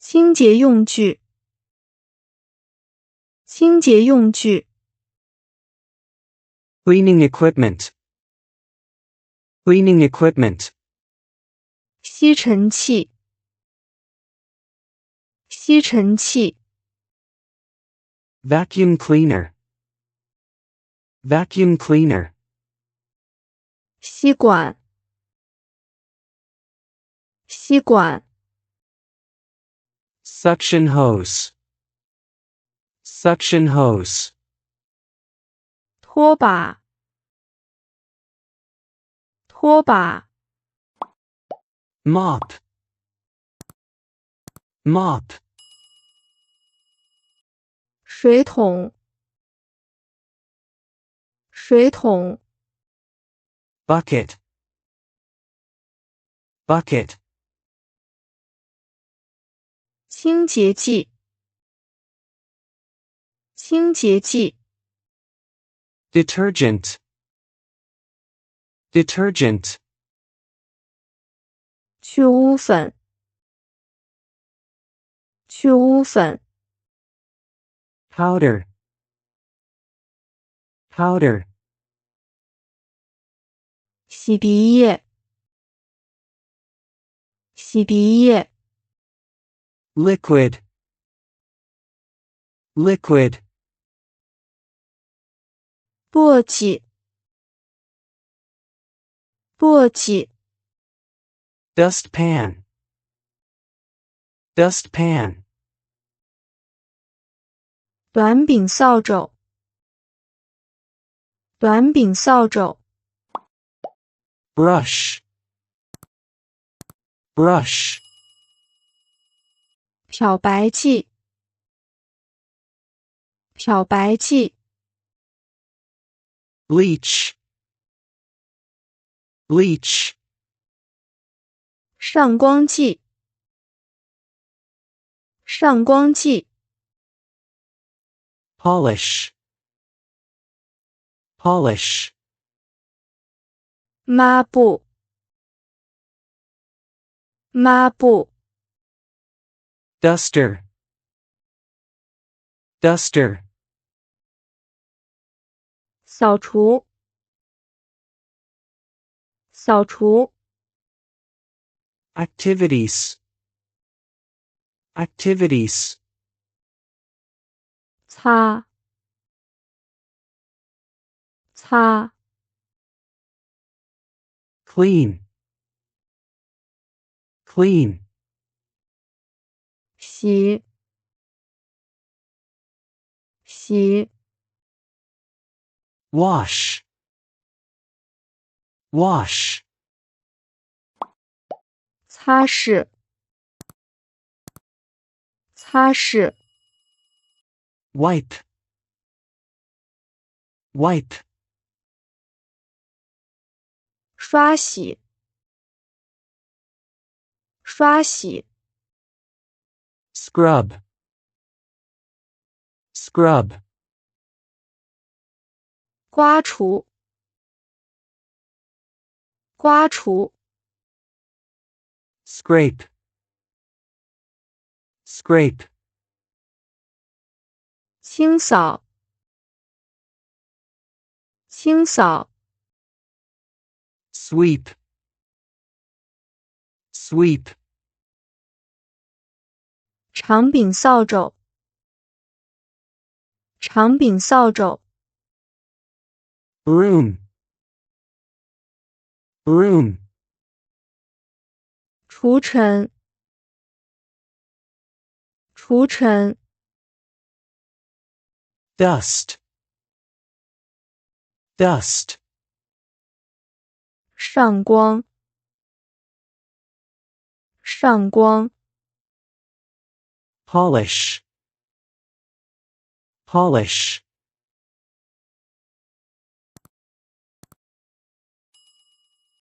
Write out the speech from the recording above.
清洁用具，清洁用具。Cleaning equipment. Cleaning equipment. 吸尘器，吸尘器。Vacuum cleaner. Vacuum cleaner. 吸管，吸管。Suction hose. Suction hose. 拖把，拖把。Mop. Mop. 水桶，水桶。Bucket. Bucket. 清洁剂，清洁剂。Detergent. Detergent. 去污粉，去污粉。Powder. Powder. 洗涤液，洗涤液。Liquid. Liquid. 簸箕，簸箕。Dustpan. Dustpan. 短柄扫帚，短柄扫帚。Brush. Brush. 漂白剂，漂白剂。Bleach. Bleach. 上光剂，上光剂。Polish. Polish. 抹布，抹布。Duster. Duster. 扫除，扫除。Activities. Activities. 擦，擦。Clean. Clean. 洗，洗。Wash. Wash. 擦拭，擦拭。Wipe. Wipe. 刷洗，刷洗。Scrub. Scrub. 刮除，刮除。Scrape. Scrape. 清扫，清扫。Sweep. Sweep. 长柄扫帚，长柄扫帚。Broom. Broom. 除尘，除尘。Dust. Dust. 上光，上光。Polish. Polish.